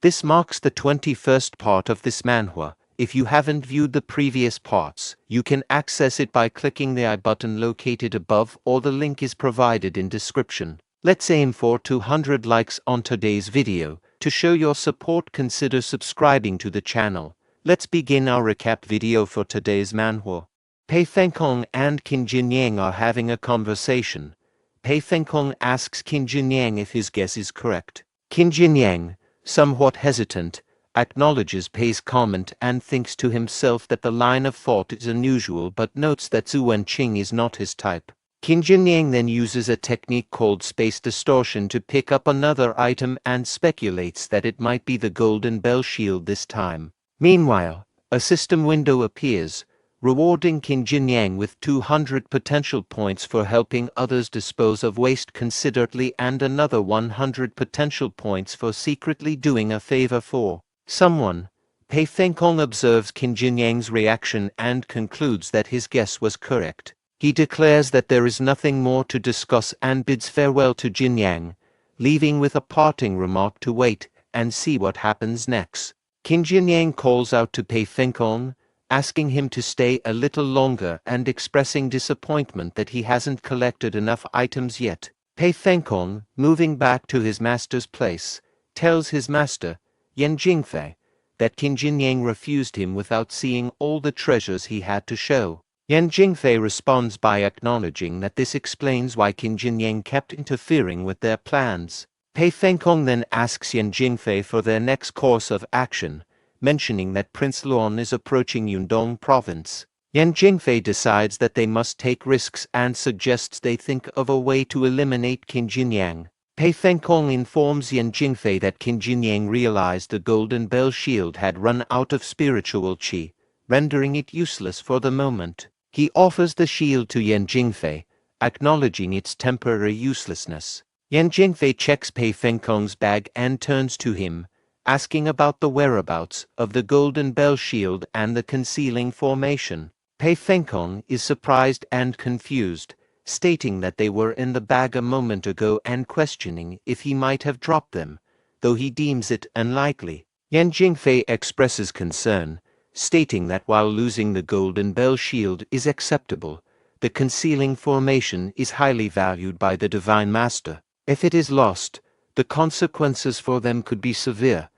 This marks the 21st part of this manhwa. If you haven't viewed the previous parts, you can access it by clicking the I button located above, or the link is provided in description. Let's aim for 200 likes on today's video. To show your support, consider subscribing to the channel. Let's begin our recap video for today's manhwa. Pei Fengkong and Qin Jinyang are having a conversation. Pei Fengkong asks Qin Jinyang if his guess is correct. Qin Jinyang, somewhat hesitant, acknowledges Pei's comment and thinks to himself that the line of thought is unusual, but notes that Zhu Wenqing is not his type. Qin Jinyang then uses a technique called space distortion to pick up another item and speculates that it might be the golden bell shield this time. Meanwhile, a system window appears, rewarding Qin Jinyang with 200 potential points for helping others dispose of waste considerately and another 100 potential points for secretly doing a favor for someone. Pei Fengkong observes Qin Jinyang's reaction and concludes that his guess was correct. He declares that there is nothing more to discuss and bids farewell to Jinyang, leaving with a parting remark to wait and see what happens next. Qin Jinyang calls out to Pei Fengkong, asking him to stay a little longer and expressing disappointment that he hasn't collected enough items yet. Pei Fengkong, moving back to his master's place, tells his master, Yan Jingfei, that Qin Jinyang refused him without seeing all the treasures he had to show. Yan Jingfei responds by acknowledging that this explains why Qin Jinyang kept interfering with their plans. Pei Fengkong then asks Yan Jingfei for their next course of action, mentioning that Prince Luan is approaching Yundong province. Yan Jingfei decides that they must take risks and suggests they think of a way to eliminate Qin Jinyang. Pei Fengkong informs Yan Jingfei that Qin Jinyang realized the golden bell shield had run out of spiritual qi, rendering it useless for the moment. He offers the shield to Yan Jingfei, acknowledging its temporary uselessness. Yan Jingfei checks Pei Fengkong's bag and turns to him, asking about the whereabouts of the golden bell shield and the concealing formation. Pei Fengkong is surprised and confused, stating that they were in the bag a moment ago and questioning if he might have dropped them, though he deems it unlikely. Yan Jingfei expresses concern, stating that while losing the golden bell shield is acceptable, the concealing formation is highly valued by the Divine Master. If it is lost, the consequences for them could be severe.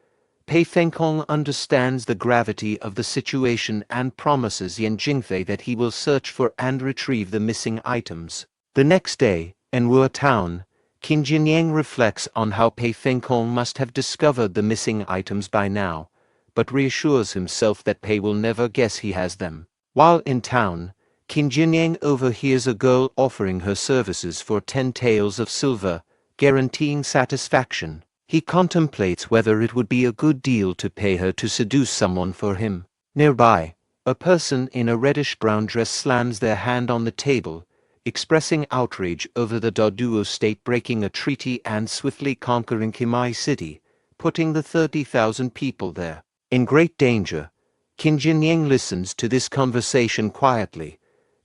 Pei Fengkong understands the gravity of the situation and promises Yan Jingfei that he will search for and retrieve the missing items. The next day, in Enro town, Qin Jinyang reflects on how Pei Fengkong must have discovered the missing items by now, but reassures himself that Pei will never guess he has them. While in town, Qin Jinyang overhears a girl offering her services for 10 taels of silver, guaranteeing satisfaction. He contemplates whether it would be a good deal to pay her to seduce someone for him. Nearby, a person in a reddish-brown dress slams their hand on the table, expressing outrage over the Daduo state breaking a treaty and swiftly conquering Kimai City, putting the 30,000 people there in great danger. Qin Jinyang listens to this conversation quietly.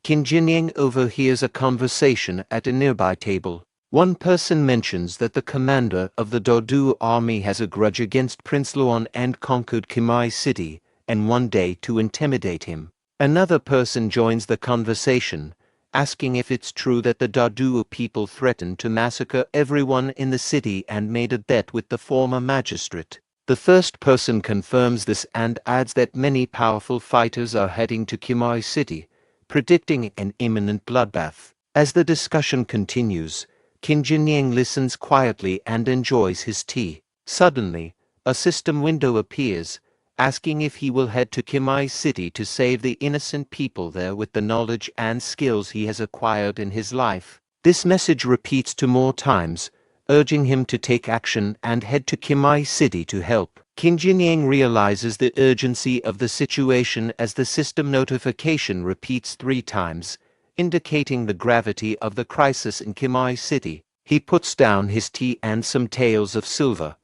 Qin Jinyang overhears a conversation at a nearby table. One person mentions that the commander of the Daduo army has a grudge against Prince Luan and conquered Kimai City, and one day to intimidate him. Another person joins the conversation, asking if it's true that the Daduo people threatened to massacre everyone in the city and made a bet with the former magistrate. The first person confirms this and adds that many powerful fighters are heading to Kimai City, predicting an imminent bloodbath. As the discussion continues, Qin Jinyang listens quietly and enjoys his tea. Suddenly, a system window appears, asking if he will head to Kimai City to save the innocent people there with the knowledge and skills he has acquired in his life. This message repeats 2 more times, urging him to take action and head to Kimai City to help. Qin Jinyang realizes the urgency of the situation as the system notification repeats 3 times, indicating the gravity of the crisis in Kimai City. He puts down his tea and some taels of silver,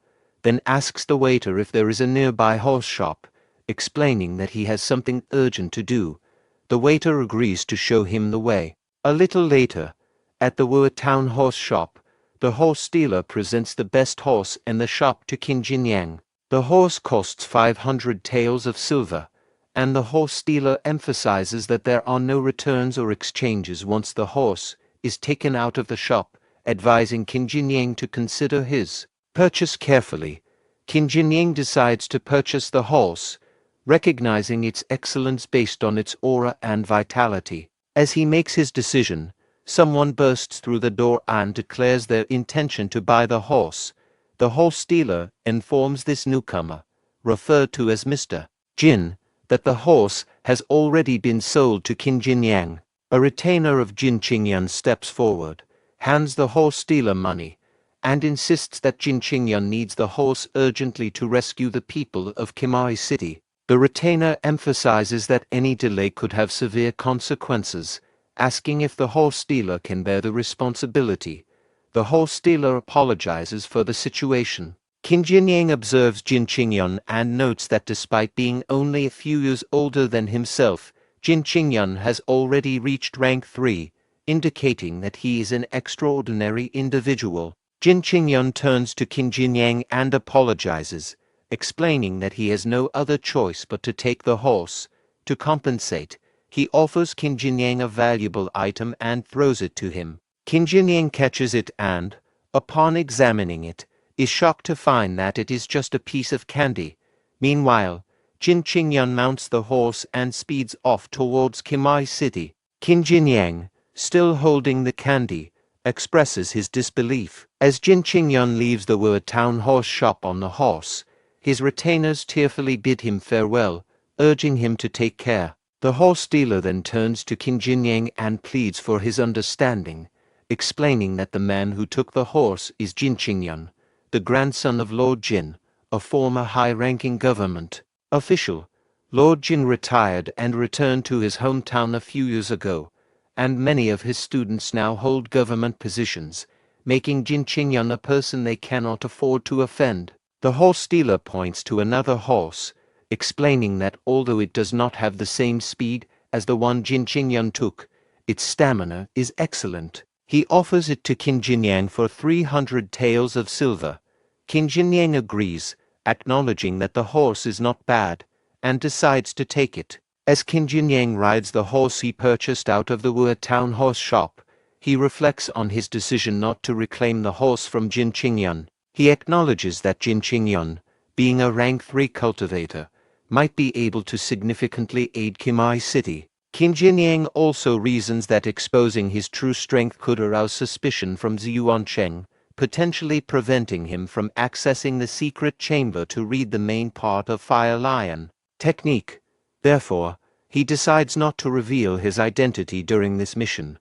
then asks the waiter if there is a nearby horse shop, explaining that he has something urgent to do. The waiter agrees to show him the way. A little later, at the Wu town horse shop, the horse dealer presents the best horse in the shop to Qin Jinyang. The horse costs 500 taels of silver, and the horse dealer emphasizes that there are no returns or exchanges once the horse is taken out of the shop, advising Qin Jinyang to consider his purchase carefully. Qin Jinyang decides to purchase the horse, recognizing its excellence based on its aura and vitality. As he makes his decision, someone bursts through the door and declares their intention to buy the horse. The horse dealer informs this newcomer, referred to as Mr. Jin, that the horse has already been sold to Qin Jinyang. A retainer of Jin Jingyang steps forward, hands the horse dealer money, and insists that Jin Jingyang needs the horse urgently to rescue the people of Kimai City. The retainer emphasizes that any delay could have severe consequences, asking if the horse dealer can bear the responsibility. The horse dealer apologizes for the situation. Qin Jinyang observes Jin Jingyang and notes that despite being only a few years older than himself, Jin Jingyang has already reached rank 3, indicating that he is an extraordinary individual. Jin Jingyang turns to Qin Jinyang and apologizes, explaining that he has no other choice but to take the horse. To compensate, he offers Qin Jinyang a valuable item and throws it to him. Qin Jinyang catches it and, upon examining it, is shocked to find that it is just a piece of candy. Meanwhile, Jin Jingyang mounts the horse and speeds off towards Kimai City. Qin Jinyang, still holding the candy, expresses his disbelief. As Jin Jingyang leaves the town horse shop on the horse, his retainers tearfully bid him farewell, urging him to take care. The horse dealer then turns to Qin Jinyang and pleads for his understanding, explaining that the man who took the horse is Jin Jingyang, the grandson of Lord Jin, a former high-ranking government official. Lord Jin retired and returned to his hometown a few years ago, and many of his students now hold government positions, making Jin Jingyang a person they cannot afford to offend. The horse dealer points to another horse, explaining that although it does not have the same speed as the one Jin Jingyang took, its stamina is excellent. He offers it to Qin Jinyang for 300 taels of silver. Qin Jinyang agrees, acknowledging that the horse is not bad, and decides to take it. As Qin Jinyang rides the horse he purchased out of the town horse shop, he reflects on his decision not to reclaim the horse from Jin Jingyang. He acknowledges that Jin Jingyang, being a rank 3 cultivator, might be able to significantly aid Kimai City. Qin Jinyang also reasons that exposing his true strength could arouse suspicion from Ziyuancheng, potentially preventing him from accessing the secret chamber to read the main part of Fire Lion technique. Therefore, he decides not to reveal his identity during this mission.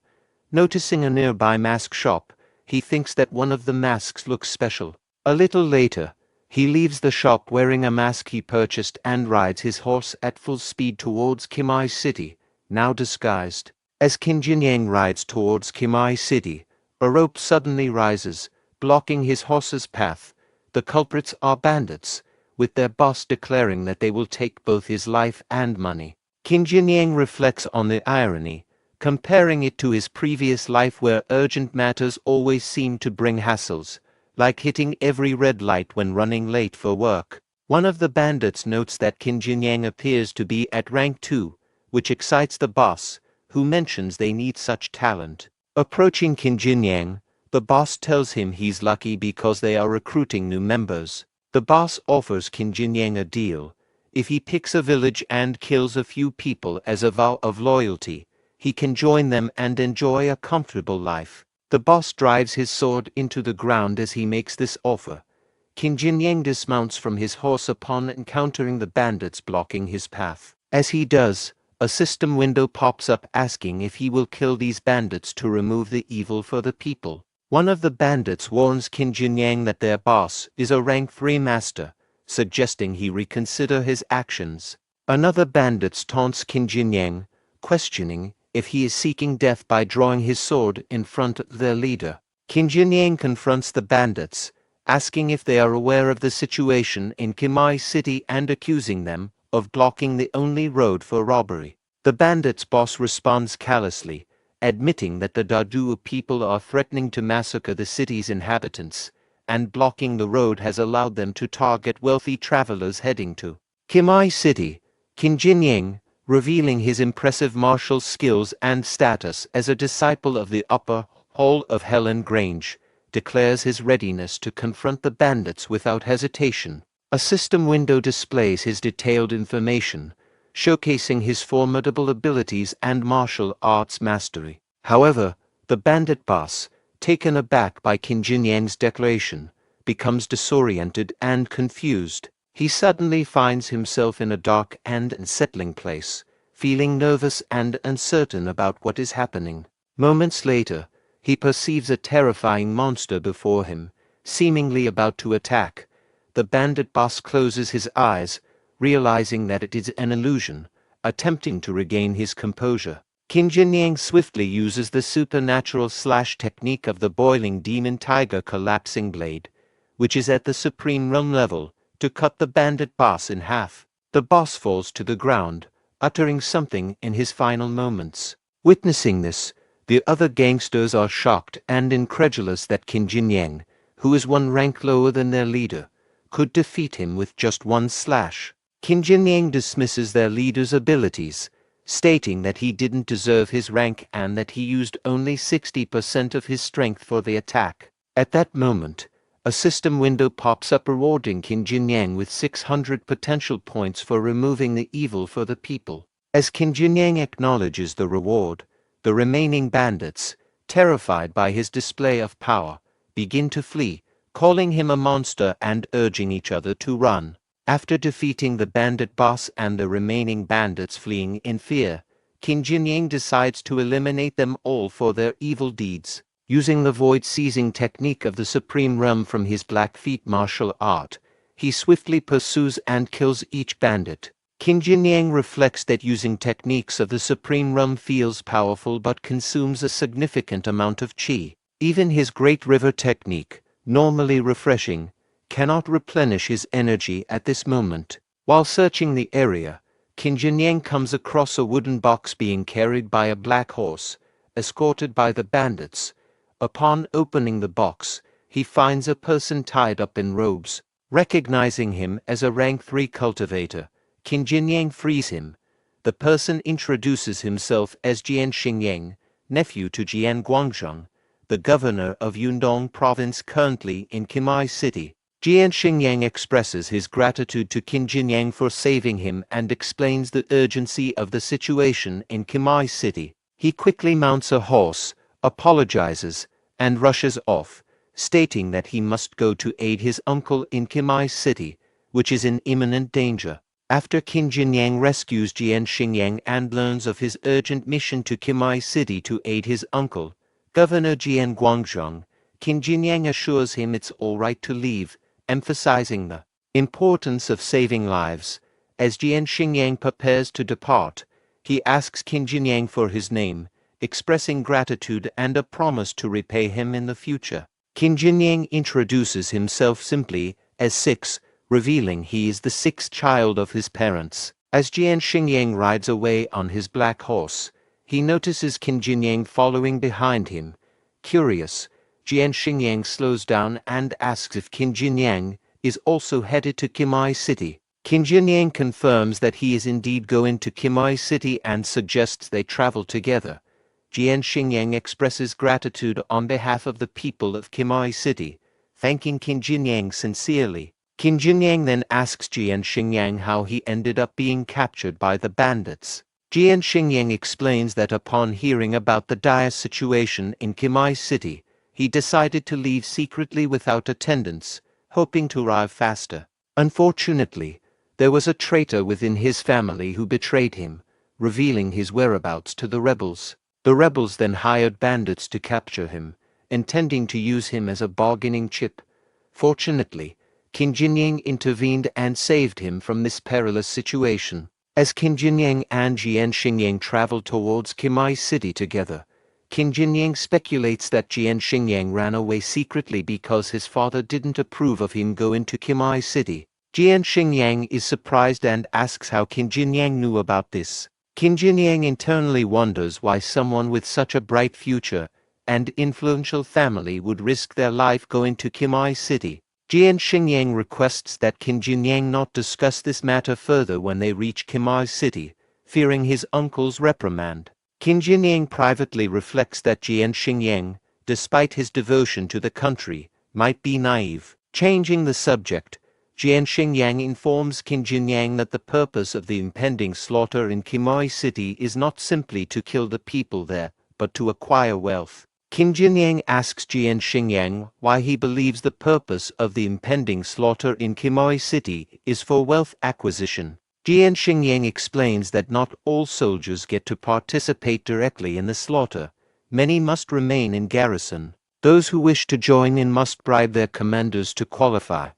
Noticing a nearby mask shop, he thinks that one of the masks looks special. A little later, he leaves the shop wearing a mask he purchased and rides his horse at full speed towards Kimai City, now disguised. As Qin Jinyang rides towards Kimai City, a rope suddenly rises, blocking his horse's path. The culprits are bandits, with their boss declaring that they will take both his life and money. Qin Jinyang reflects on the irony, comparing it to his previous life where urgent matters always seemed to bring hassles, like hitting every red light when running late for work. One of the bandits notes that Qin Jinyang appears to be at rank 2, which excites the boss, who mentions they need such talent. Approaching Qin Jinyang, the boss tells him he's lucky because they are recruiting new members. The boss offers Qin Jinyang a deal. If he picks a village and kills a few people as a vow of loyalty, he can join them and enjoy a comfortable life. The boss drives his sword into the ground as he makes this offer. Qin Jinyang dismounts from his horse upon encountering the bandits blocking his path. As he does, a system window pops up asking if he will kill these bandits to remove the evil for the people. One of the bandits warns Qin Jinyang that their boss is a rank 3 master, suggesting he reconsider his actions. Another bandit taunts Qin Jinyang, questioning if he is seeking death by drawing his sword in front of their leader. Qin Jinyang confronts the bandits, asking if they are aware of the situation in Kimai City and accusing them of blocking the only road for robbery. The bandits' boss responds callously, admitting that the Dadu people are threatening to massacre the city's inhabitants, and blocking the road has allowed them to target wealthy travelers heading to Kimai City. Qin Jinyang, revealing his impressive martial skills and status as a disciple of the upper hall of Helan Grange, declares his readiness to confront the bandits without hesitation. A system window displays his detailed information, showcasing his formidable abilities and martial arts mastery. However, the bandit boss, taken aback by Qin Jinyang's declaration, becomes disoriented and confused. He suddenly finds himself in a dark and unsettling place, feeling nervous and uncertain about what is happening. Moments later, he perceives a terrifying monster before him, seemingly about to attack. The bandit boss closes his eyes, realizing that it is an illusion, attempting to regain his composure. Qin Jinyang swiftly uses the supernatural slash technique of the boiling demon tiger collapsing blade, which is at the supreme realm level, to cut the bandit boss in half. The boss falls to the ground, uttering something in his final moments. Witnessing this, the other gangsters are shocked and incredulous that Qin Jinyang, who is one rank lower than their leader, could defeat him with just one slash. Qin Jinyang dismisses their leader's abilities, stating that he didn't deserve his rank and that he used only 60% of his strength for the attack. At that moment, a system window pops up rewarding Qin Jinyang with 600 potential points for removing the evil for the people. As Qin Jinyang acknowledges the reward, the remaining bandits, terrified by his display of power, begin to flee, calling him a monster and urging each other to run. After defeating the bandit boss and the remaining bandits fleeing in fear, Qin Jinyang decides to eliminate them all for their evil deeds. Using the void-seizing technique of the Supreme Realm from his Blackfeet martial art, he swiftly pursues and kills each bandit. Qin Jinyang reflects that using techniques of the Supreme Realm feels powerful but consumes a significant amount of chi. Even his Great River technique, normally refreshing, cannot replenish his energy at this moment. While searching the area, Qin Jinyang comes across a wooden box being carried by a black horse, escorted by the bandits. Upon opening the box, he finds a person tied up in robes. Recognizing him as a rank 3 cultivator, Qin Jinyang frees him. The person introduces himself as Jian Xingyang, nephew to Jian Guangzhong, the governor of Yundong province currently in Kimai City. Jian Xingyang expresses his gratitude to Qin Jinyang for saving him and explains the urgency of the situation in Kimai City. He quickly mounts a horse, apologizes, and rushes off, stating that he must go to aid his uncle in Kimai City, which is in imminent danger. After Qin Jinyang rescues Jian Xingyang and learns of his urgent mission to Kimai City to aid his uncle, Governor Jian Guangzhong, Qin Jinyang assures him it's all right to leave, emphasizing the importance of saving lives. As Jian Xingyang prepares to depart, he asks Qin Jinyang for his name, expressing gratitude and a promise to repay him in the future. Qin Jinyang introduces himself simply as 6, revealing he is the 6th child of his parents. As Jian Xingyang rides away on his black horse, he notices Qin Jinyang following behind him. Curious, Jian Xingyang slows down and asks if Qin Jinyang is also headed to Kimai City. Qin Jinyang confirms that he is indeed going to Kimai City and suggests they travel together. Jian Xingyang expresses gratitude on behalf of the people of Kimai City, thanking Qin Jinyang sincerely. Qin Jinyang then asks Jian Xingyang how he ended up being captured by the bandits. Jian Xingyang explains that upon hearing about the dire situation in Kimai City, he decided to leave secretly without attendance, hoping to arrive faster. Unfortunately, there was a traitor within his family who betrayed him, revealing his whereabouts to the rebels. The rebels then hired bandits to capture him, intending to use him as a bargaining chip. Fortunately, Qin Jinyang intervened and saved him from this perilous situation. As Qin Jinyang and Jian Xingyang travel towards Kimai City together, Qin Jinyang speculates that Jian Xingyang ran away secretly because his father didn't approve of him going to Kimai City. Jian Xingyang is surprised and asks how Qin Jinyang knew about this. Qin Jinyang internally wonders why someone with such a bright future and influential family would risk their life going to Kimai City. Jin Jingyang requests that Qin Jinyang not discuss this matter further when they reach Kimai City, fearing his uncle's reprimand. Qin Jinyang privately reflects that Jin Jingyang, despite his devotion to the country, might be naive. Changing the subject, Jin Jingyang informs Qin Jinyang that the purpose of the impending slaughter in Kimai City is not simply to kill the people there, but to acquire wealth. Qin Jinyang asks Jin Jingyang why he believes the purpose of the impending slaughter in Kimai City is for wealth acquisition. Jin Jingyang explains that not all soldiers get to participate directly in the slaughter. Many must remain in garrison. Those who wish to join in must bribe their commanders to qualify,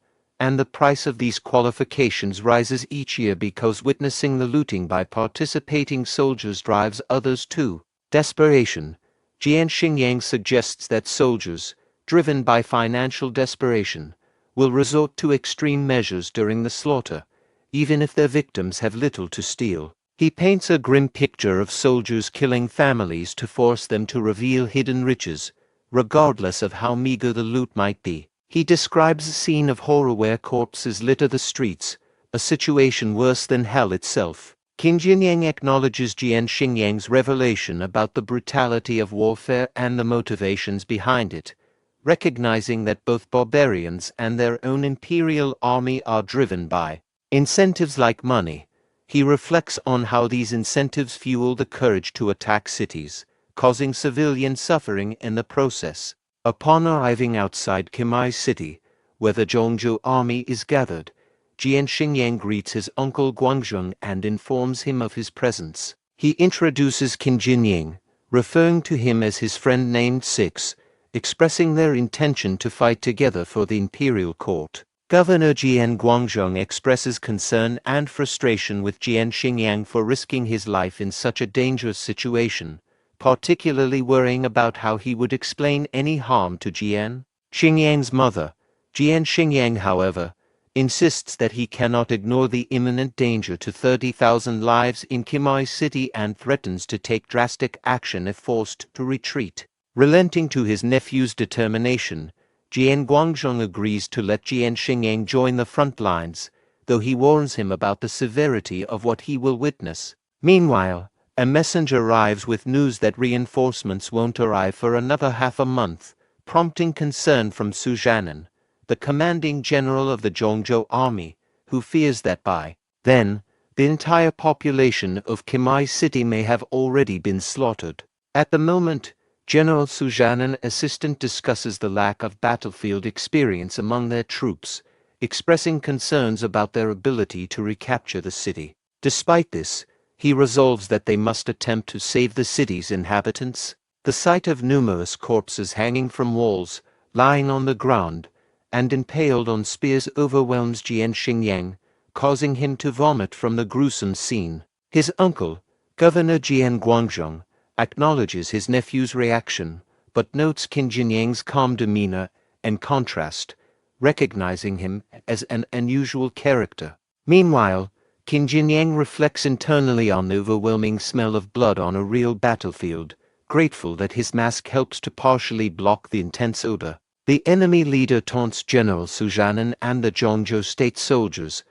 and the price of these qualifications rises each year because witnessing the looting by participating soldiers drives others to desperation. Jin Jingyang suggests that soldiers, driven by financial desperation, will resort to extreme measures during the slaughter, even if their victims have little to steal. He paints a grim picture of soldiers killing families to force them to reveal hidden riches, regardless of how meager the loot might be. He describes a scene of horror where corpses litter the streets, a situation worse than hell itself. Qin Jinyang acknowledges Jin Jingyang's revelation about the brutality of warfare and the motivations behind it, recognizing that both barbarians and their own imperial army are driven by incentives like money. He reflects on how these incentives fuel the courage to attack cities, causing civilian suffering in the process. Upon arriving outside Kimai City, where the Zhongzhou army is gathered, Jin Jingyang greets his uncle Guangzhong and informs him of his presence. He introduces Qin Jinyang, referring to him as his friend named Six, expressing their intention to fight together for the imperial court. Governor Jin Guangzhong expresses concern and frustration with Jin Jingyang for risking his life in such a dangerous situation, particularly worrying about how he would explain any harm to Jin Jingyang's mother. Jin Jingyang, however, insists that he cannot ignore the imminent danger to 30,000 lives in Kimai City and threatens to take drastic action if forced to retreat. Relenting to his nephew's determination, Jin Guangzhong agrees to let Jin Jingyang join the front lines, though he warns him about the severity of what he will witness. Meanwhile, a messenger arrives with news that reinforcements won't arrive for another half a month, prompting concern from Su Zhanan, the commanding general of the Zhongzhou army, who fears that by then, the entire population of Kimai City may have already been slaughtered. At the moment, General Su Zhanan assistant discusses the lack of battlefield experience among their troops, expressing concerns about their ability to recapture the city. Despite this, he resolves that they must attempt to save the city's inhabitants. The sight of numerous corpses hanging from walls, lying on the ground, and impaled on spears overwhelms Jin Jingyang, causing him to vomit from the gruesome scene. His uncle, Governor Jin Guangzhong, acknowledges his nephew's reaction, but notes Qin Jinyang's calm demeanor and contrast, recognizing him as an unusual character. Meanwhile, Qin Jinyang reflects internally on the overwhelming smell of blood on a real battlefield, grateful that his mask helps to partially block the intense odor. The enemy leader taunts General Su Zhanan and the Zhongzhou state soldiers,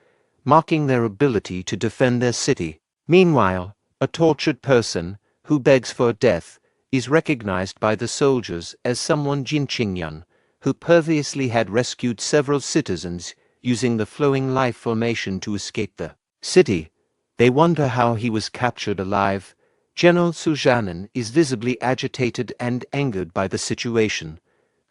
mocking their ability to defend their city. Meanwhile, a tortured person, who begs for death, is recognized by the soldiers as someone Jin Jingyang, who previously had rescued several citizens using the flowing life formation to escape the city. They wonder how he was captured alive. General Su Zhanan is visibly agitated and angered by the situation,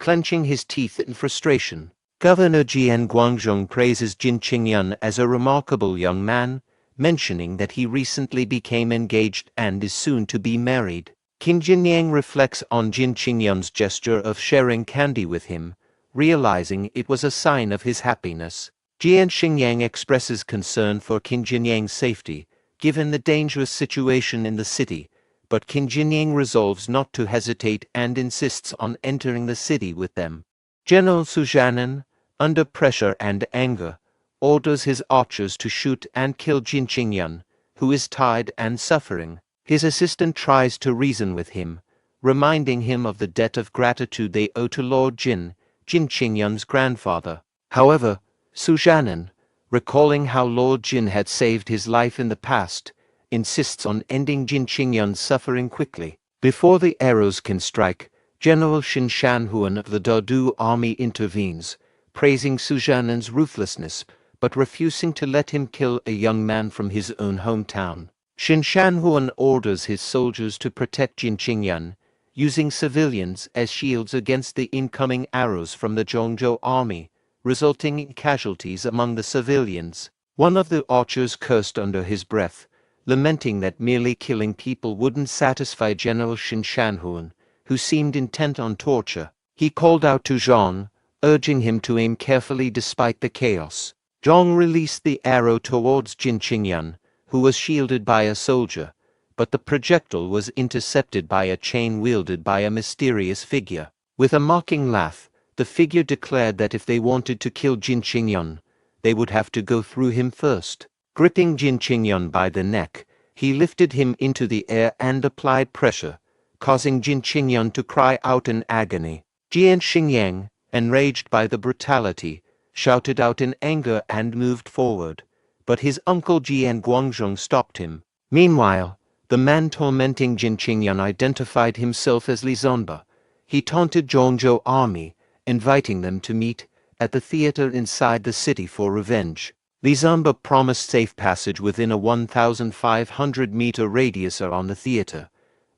clenching his teeth in frustration. Governor Jin Guangzhong praises Jin Jingyang as a remarkable young man, mentioning that he recently became engaged and is soon to be married. Qin Jinyang reflects on Jin Jingyang's gesture of sharing candy with him, realizing it was a sign of his happiness. Jin Jingyang expresses concern for Qin Jinyang's safety, given the dangerous situation in the city, but Qin Jinyang resolves not to hesitate and insists on entering the city with them. General Su Zhanan, under pressure and anger, orders his archers to shoot and kill Jin Jingyang, who is tired and suffering. His assistant tries to reason with him, reminding him of the debt of gratitude they owe to Lord Jin Jingyang's grandfather. However, Sujanan, recalling how Lord Jin had saved his life in the past, insists on ending Jin Jingyang's suffering quickly. Before the arrows can strike, General Xin Shanhuan of the Dadu army intervenes, praising Sujanan's ruthlessness, but refusing to let him kill a young man from his own hometown. Xin Shanhuan orders his soldiers to protect Jin Jingyang, using civilians as shields against the incoming arrows from the Zhongzhou army, resulting in casualties among the civilians. One of the archers cursed under his breath, lamenting that merely killing people wouldn't satisfy General Xin Shanhuan, who seemed intent on torture. He called out to Zhang, urging him to aim carefully despite the chaos. Zhang released the arrow towards Jin Jingyang, who was shielded by a soldier, but the projectile was intercepted by a chain wielded by a mysterious figure. With a mocking laugh, the figure declared that if they wanted to kill Jin Jingyang, they would have to go through him first. Gripping Jin Jingyang by the neck, he lifted him into the air and applied pressure, causing Jin Jingyang to cry out in agony. Jin Yang, enraged by the brutality, shouted out in anger and moved forward, but his uncle Jian Guangzhong stopped him. Meanwhile, the man tormenting Jin Jingyang identified himself as Li Zonba. He taunted Zhongzhou army, inviting them to meet at the theater inside the city for revenge. Li Zonba promised safe passage within a 1,500-meter radius around the theater,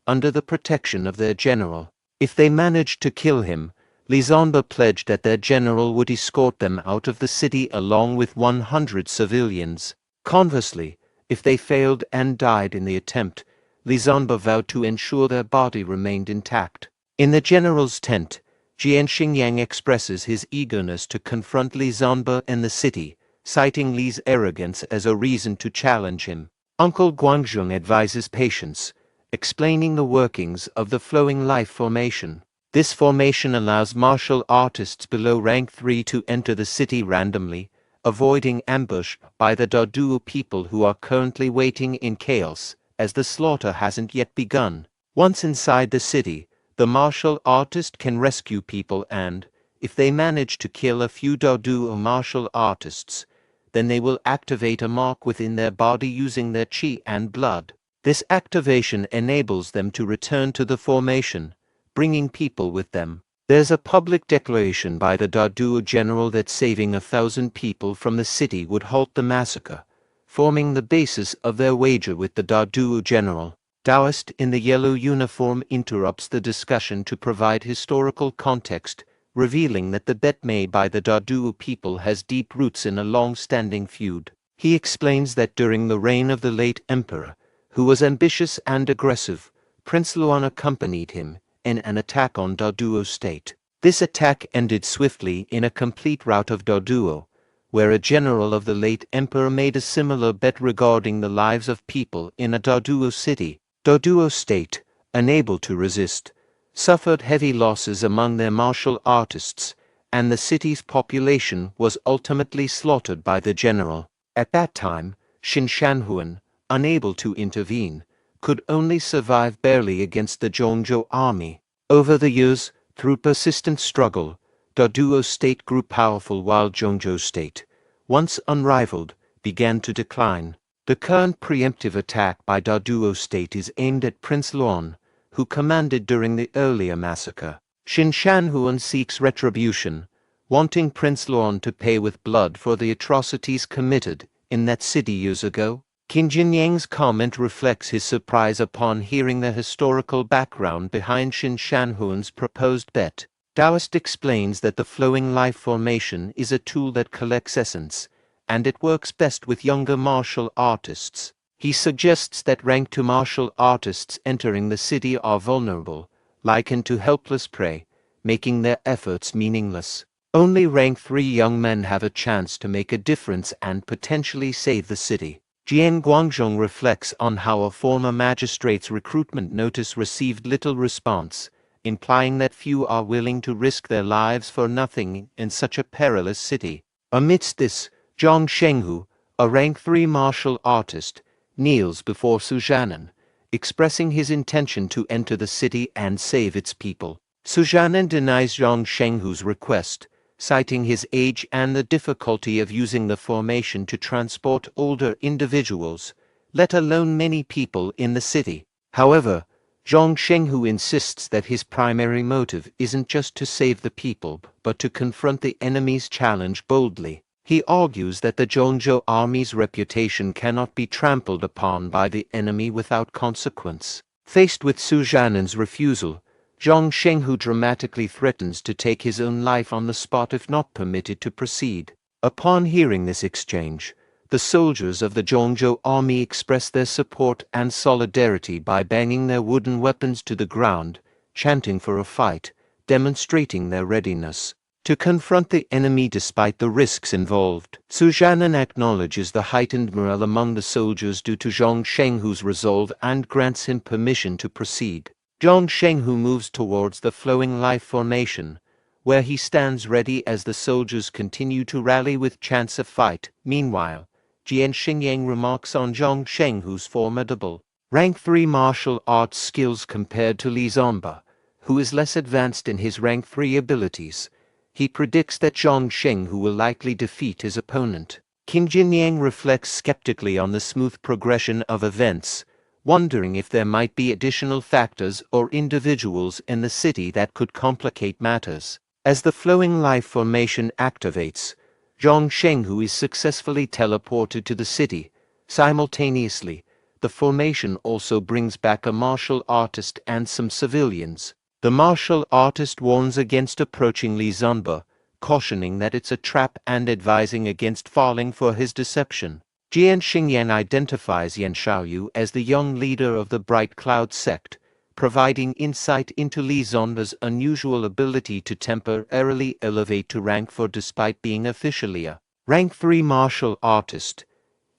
under the protection of their general. If they managed to kill him, Li Zonba pledged that their general would escort them out of the city along with 100 civilians. Conversely, if they failed and died in the attempt, Li Zonba vowed to ensure their body remained intact. In the general's tent, Jian Xingyang expresses his eagerness to confront Li Zonba in the city, citing Li's arrogance as a reason to challenge him. Uncle Guangzhong advises patience, explaining the workings of the flowing life formation. This formation allows martial artists below rank 3 to enter the city randomly, avoiding ambush by the Daduo people who are currently waiting in chaos, as the slaughter hasn't yet begun. Once inside the city, the martial artist can rescue people and, if they manage to kill a few Daduo martial artists, then they will activate a mark within their body using their chi and blood. This activation enables them to return to the formation, bringing people with them. There's a public declaration by the Daduo general that saving 1,000 people from the city would halt the massacre, forming the basis of their wager with the Daduo general. Taoist in the yellow uniform interrupts the discussion to provide historical context, revealing that the bet made by the Daduo people has deep roots in a long-standing feud. He explains that during the reign of the late emperor, who was ambitious and aggressive, Prince Luan accompanied him in an attack on Daduo state. This attack ended swiftly in a complete rout of Daduo, where a general of the late emperor made a similar bet regarding the lives of people in a Daduo city. Daduo state, unable to resist, suffered heavy losses among their martial artists, and the city's population was ultimately slaughtered by the general. At that time, Xin Shanhuan, unable to intervene, could only survive barely against the Zhongzhou army. Over the years, through persistent struggle, Daduo state grew powerful while Zhongzhou state, once unrivaled, began to decline. The current preemptive attack by Daduo state is aimed at Prince Luan, who commanded during the earlier massacre. Xin Shanhuan seeks retribution, wanting Prince Luan to pay with blood for the atrocities committed in that city years ago. Qin Jinyang's comment reflects his surprise upon hearing the historical background behind Xin Shanhuan's proposed bet. Taoist explains that the flowing life formation is a tool that collects essence, and it works best with younger martial artists. He suggests that rank 2 martial artists entering the city are vulnerable, likened to helpless prey, making their efforts meaningless. Only rank 3 young men have a chance to make a difference and potentially save the city. Jian Guangzhong reflects on how a former magistrate's recruitment notice received little response, implying that few are willing to risk their lives for nothing in such a perilous city. Amidst this, Zhang Shenghu, a rank 3 martial artist, kneels before Sujanan, expressing his intention to enter the city and save its people. Su Zhanan denies Zhang Shenghu's request, citing his age and the difficulty of using the formation to transport older individuals, let alone many people in the city. However, Zhang Shenghu insists that his primary motive isn't just to save the people, but to confront the enemy's challenge boldly. He argues that the Zhongzhou army's reputation cannot be trampled upon by the enemy without consequence. Faced with Su Zhanan's refusal, Zhang Shenghu dramatically threatens to take his own life on the spot if not permitted to proceed. Upon hearing this exchange, the soldiers of the Zhongzhou army express their support and solidarity by banging their wooden weapons to the ground, chanting for a fight, demonstrating their readiness to confront the enemy despite the risks involved. Su Zhanan acknowledges the heightened morale among the soldiers due to Zhang Shenghu's resolve and grants him permission to proceed. Zhang Shenghu moves towards the flowing life formation, where he stands ready as the soldiers continue to rally with chance of fight. Meanwhile, Jin Yang remarks on Zhang Shenghu's formidable rank 3 martial arts skills compared to Li Zonba, who is less advanced in his rank 3 abilities. He predicts that Zhang Shenghu will likely defeat his opponent. Qin Jinyang reflects skeptically on the smooth progression of events, wondering if there might be additional factors or individuals in the city that could complicate matters. As the flowing life formation activates, Zhang Shenghu is successfully teleported to the city. Simultaneously, the formation also brings back a martial artist and some civilians. The martial artist warns against approaching Li Zonba, cautioning that it's a trap and advising against falling for his deception. Jian Xingyan identifies Yan Xiaoyu as the young leader of the Bright Cloud sect, providing insight into Li Zonba's unusual ability to temporarily elevate to rank 4 despite being officially a rank 3 martial artist.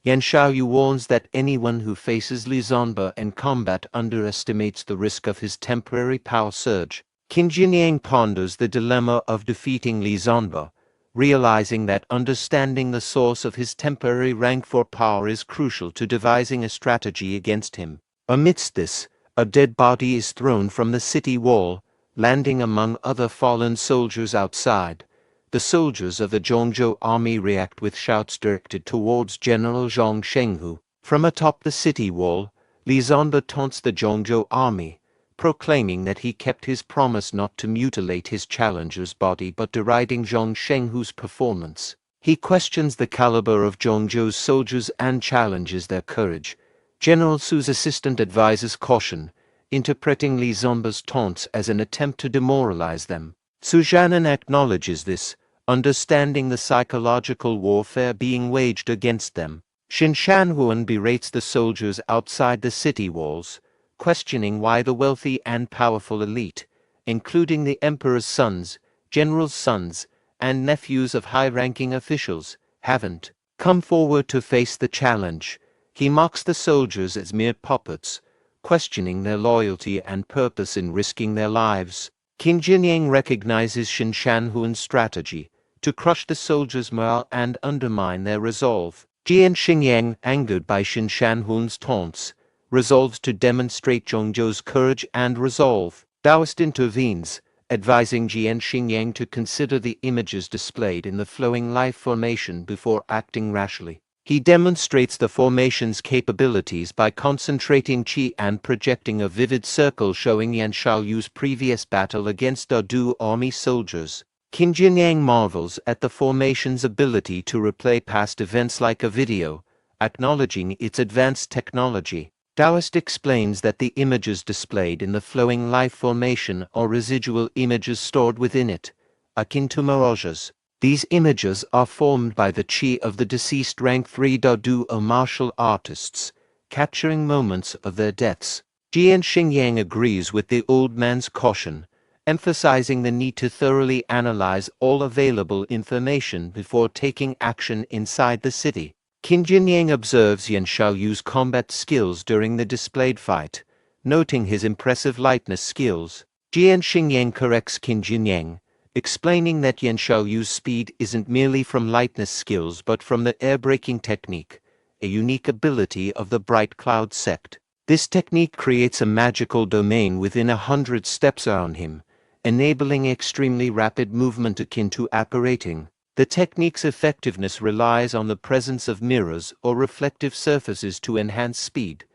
Yan Xiaoyu warns that anyone who faces Li Zonba in combat underestimates the risk of his temporary power surge. Qin Jinyang ponders the dilemma of defeating Li Zonba, realizing that understanding the source of his temporary rank 4 power is crucial to devising a strategy against him. Amidst this, a dead body is thrown from the city wall, landing among other fallen soldiers outside. The soldiers of the Zhongzhou army react with shouts directed towards General Zhang Shenghu. From atop the city wall, Li Zonba taunts the Zhongzhou army, proclaiming that he kept his promise not to mutilate his challenger's body but deriding Zhang Shenghu's performance. He questions the caliber of Zhongzhou's soldiers and challenges their courage. General Su's assistant advises caution, interpreting Li Zonba's taunts as an attempt to demoralize them. Su Zhanan acknowledges this, understanding the psychological warfare being waged against them. Xin Shanhuan berates the soldiers outside the city walls, questioning why the wealthy and powerful elite, including the emperor's sons, generals' sons, and nephews of high-ranking officials, haven't come forward to face the challenge. He mocks the soldiers as mere puppets, questioning their loyalty and purpose in risking their lives. Qin Jinyang recognizes Xin Shanhuan's strategy to crush the soldiers' morale and undermine their resolve. Jian Xingyang, angered by Xin Shanhuan's taunts, resolves to demonstrate Zhongzhou's courage and resolve. Taoist intervenes, advising Jian Xingyang to consider the images displayed in the flowing life formation before acting rashly. He demonstrates the formation's capabilities by concentrating qi and projecting a vivid circle showing Yan Xiaoyu's previous battle against the Du army soldiers. Qin Jinyang marvels at the formation's ability to replay past events like a video, acknowledging its advanced technology. Taoist explains that the images displayed in the flowing life formation are residual images stored within it, akin to mirages. These images are formed by the qi of the deceased rank 3 Du martial artists, capturing moments of their deaths. Jian Xingyang agrees with the old man's caution, emphasizing the need to thoroughly analyze all available information before taking action inside the city. Qin Jinyang observes Yan Xiaoyu's combat skills during the displayed fight, noting his impressive lightness skills. Jian Xingyang corrects Qin Jinyang, explaining that Yan Xiaoyu's speed isn't merely from lightness skills but from the air-braking technique, a unique ability of the Bright Cloud sect. This technique creates a magical domain within 100 steps around him, enabling extremely rapid movement akin to apparating. The technique's effectiveness relies on the presence of mirrors or reflective surfaces to enhance speed,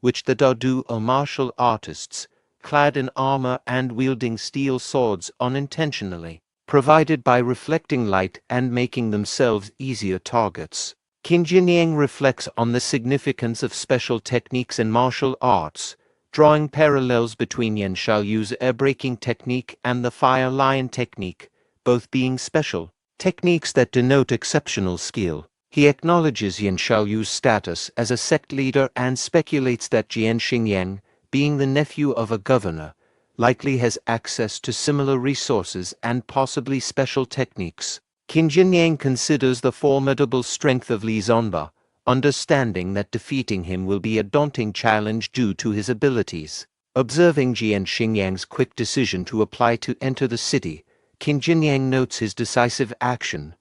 which the Dadu or martial artists, clad in armor and wielding steel swords unintentionally, provided by reflecting light and making themselves easier targets. Qin Jinyang reflects on the significance of special techniques in martial arts, drawing parallels between Yan Xiaoyu's air-breaking technique and the fire lion technique, both being special techniques that denote exceptional skill. He acknowledges Yan Xiaoyu's status as a sect leader and speculates that Jin Yang, being the nephew of a governor, likely has access to similar resources and possibly special techniques. Qin Jinyang considers the formidable strength of Li Zonba, understanding that defeating him will be a daunting challenge due to his abilities. Observing Jin Yang's quick decision to apply to enter the city, Qin Jinyang notes his decisive action.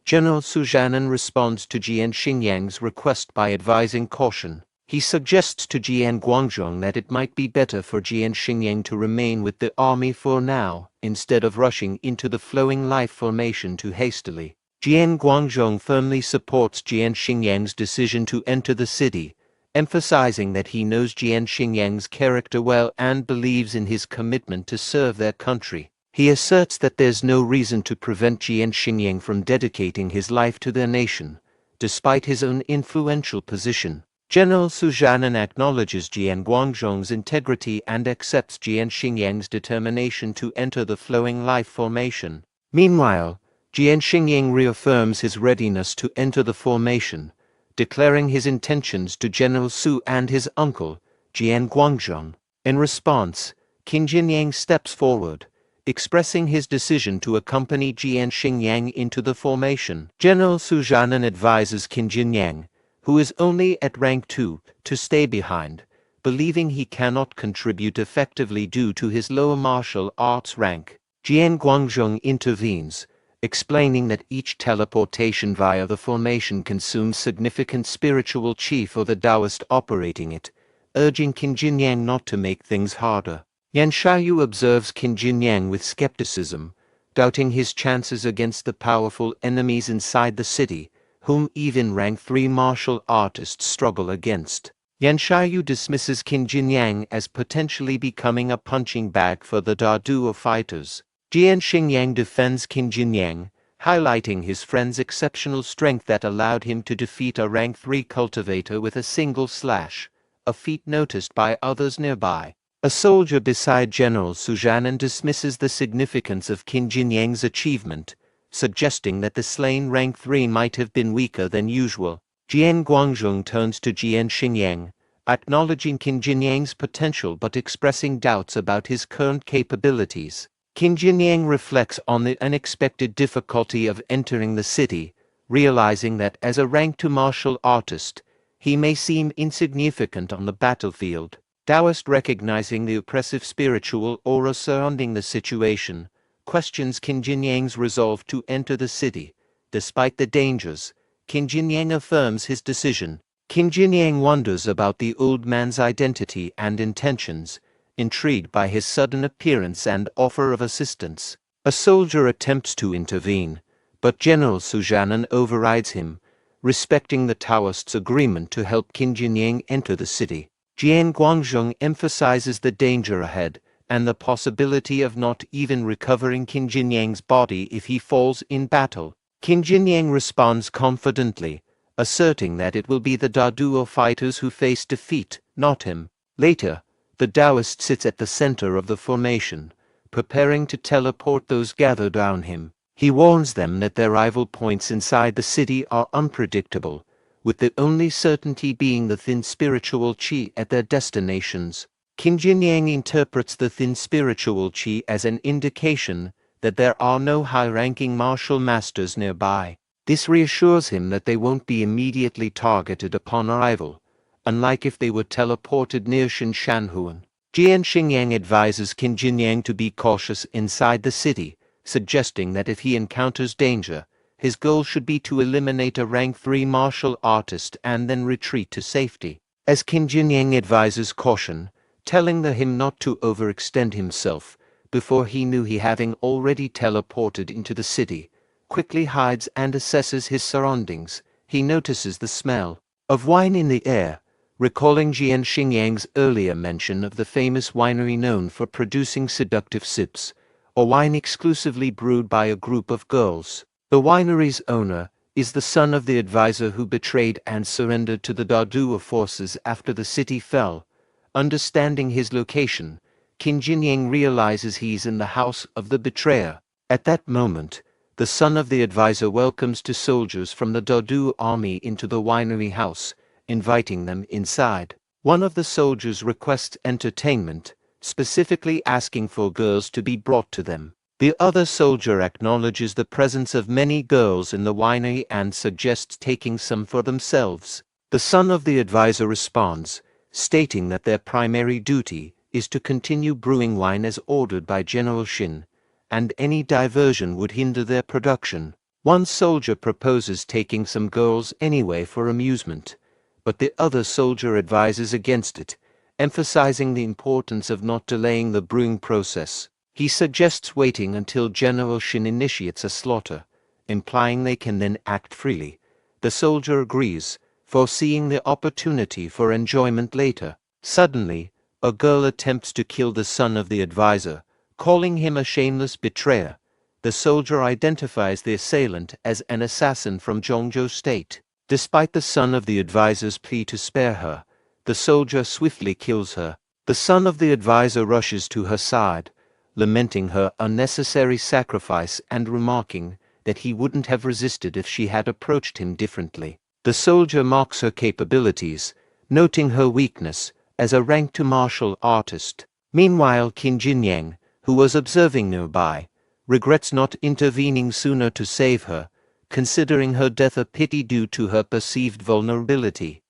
General Su Zhanan responds to Jin Yang's request by advising caution. He suggests to Jian Guangzhong that it might be better for Jin Yang to remain with the army for now, instead of rushing into the flowing life formation too hastily. Jian Guangzhong firmly supports Jin Yang's decision to enter the city, emphasizing that he knows Jin Yang's character well and believes in his commitment to serve their country. He asserts that there's no reason to prevent Jin Yang from dedicating his life to their nation, despite his own influential position. General Su Zhanan acknowledges Jian Guangzhong's integrity and accepts Jin Yang's determination to enter the flowing life formation. Meanwhile, Jin Yang reaffirms his readiness to enter the formation, declaring his intentions to General Su and his uncle, Jian Guangzhong. In response, Qin Jinyang steps forward, expressing his decision to accompany Jin Yang into the formation. General Su Zhanan advises Qin Jinyang, who is only at rank 2, to stay behind, believing he cannot contribute effectively due to his lower martial arts rank. Jian Guangzhong intervenes, explaining that each teleportation via the formation consumes significant spiritual chi for the Taoist operating it, urging Qin Jinyang not to make things harder. Yan Xiaoyu observes Qin Jinyang with skepticism, doubting his chances against the powerful enemies inside the city, whom even rank 3 martial artists struggle against. Yan Xiaoyu dismisses Qin Jinyang as potentially becoming a punching bag for the Daduo fighters. Jin Yang defends Qin Jinyang, highlighting his friend's exceptional strength that allowed him to defeat a rank 3 cultivator with a single slash, a feat noticed by others nearby. A soldier beside General Su Zhanan dismisses the significance of Qin Jinyang's achievement, suggesting that the slain rank 3 might have been weaker than usual. Jian Guangzhong turns to Jin Yang, acknowledging Qin Jinyang's potential but expressing doubts about his current capabilities. Qin Jinyang reflects on the unexpected difficulty of entering the city, realizing that as a rank 2 martial artist, he may seem insignificant on the battlefield. Taoist, recognizing the oppressive spiritual aura surrounding the situation, questions Qin Jinyang's resolve to enter the city. Despite the dangers, Qin Jinyang affirms his decision. Qin Jinyang wonders about the old man's identity and intentions, intrigued by his sudden appearance and offer of assistance. A soldier attempts to intervene, but General Su Zhanan overrides him, respecting the Taoist's agreement to help Qin Jinyang enter the city. Jian Guangzhong emphasizes the danger ahead, and the possibility of not even recovering Qin Jinyang's body if he falls in battle. Qin Jinyang responds confidently, asserting that it will be the Daduo fighters who face defeat, not him. Later, the Taoist sits at the center of the formation, preparing to teleport those gathered around him. He warns them that their rival points inside the city are unpredictable, with the only certainty being the thin spiritual chi at their destinations. Qin Jinyang interprets the thin spiritual chi as an indication that there are no high-ranking martial masters nearby. This reassures him that they won't be immediately targeted upon arrival, unlike if they were teleported near Shinshanhuan. Jin Yang advises Qin Jinyang to be cautious inside the city, suggesting that if he encounters danger, his goal should be to eliminate a rank 3 martial artist and then retreat to safety. as Qin Jinyang advises caution, telling him not to overextend himself. Before he knew he having already teleported into the city, quickly hides and assesses his surroundings. He notices the smell of wine in the air, recalling Jin Yang's earlier mention of the famous winery known for producing seductive sips, or wine exclusively brewed by a group of girls. The winery's owner is the son of the advisor who betrayed and surrendered to the Dadu forces after the city fell. Understanding his location, Qin Jinyang realizes he's in the house of the betrayer. At that moment, the son of the advisor welcomes two soldiers from the Dadu army into the winery house, inviting them inside. One of the soldiers requests entertainment, specifically asking for girls to be brought to them. The other soldier acknowledges the presence of many girls in the winery and suggests taking some for themselves. The son of the advisor responds, stating that their primary duty is to continue brewing wine as ordered by General Qin, and any diversion would hinder their production. One soldier proposes taking some girls anyway for amusement, but the other soldier advises against it, emphasizing the importance of not delaying the brewing process. He suggests waiting until General Qin initiates a slaughter, implying they can then act freely. The soldier agrees, foreseeing the opportunity for enjoyment later. Suddenly, a girl attempts to kill the son of the advisor, calling him a shameless betrayer. The soldier identifies the assailant as an assassin from Zhongzhou State. Despite the son of the advisor's plea to spare her, the soldier swiftly kills her. The son of the advisor rushes to her side, lamenting her unnecessary sacrifice and remarking that he wouldn't have resisted if she had approached him differently. The soldier mocks her capabilities, noting her weakness as a ranked martial artist. Meanwhile, Qin Jinyang, who was observing nearby, regrets not intervening sooner to save her, considering her death a pity due to her perceived vulnerability.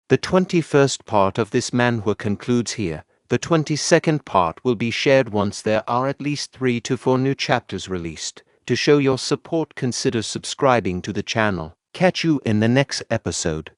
The 21st part of this manhwa concludes here. The 22nd part will be shared once there are at least 3 to 4 new chapters released. To show your support, consider subscribing to the channel. Catch you in the next episode.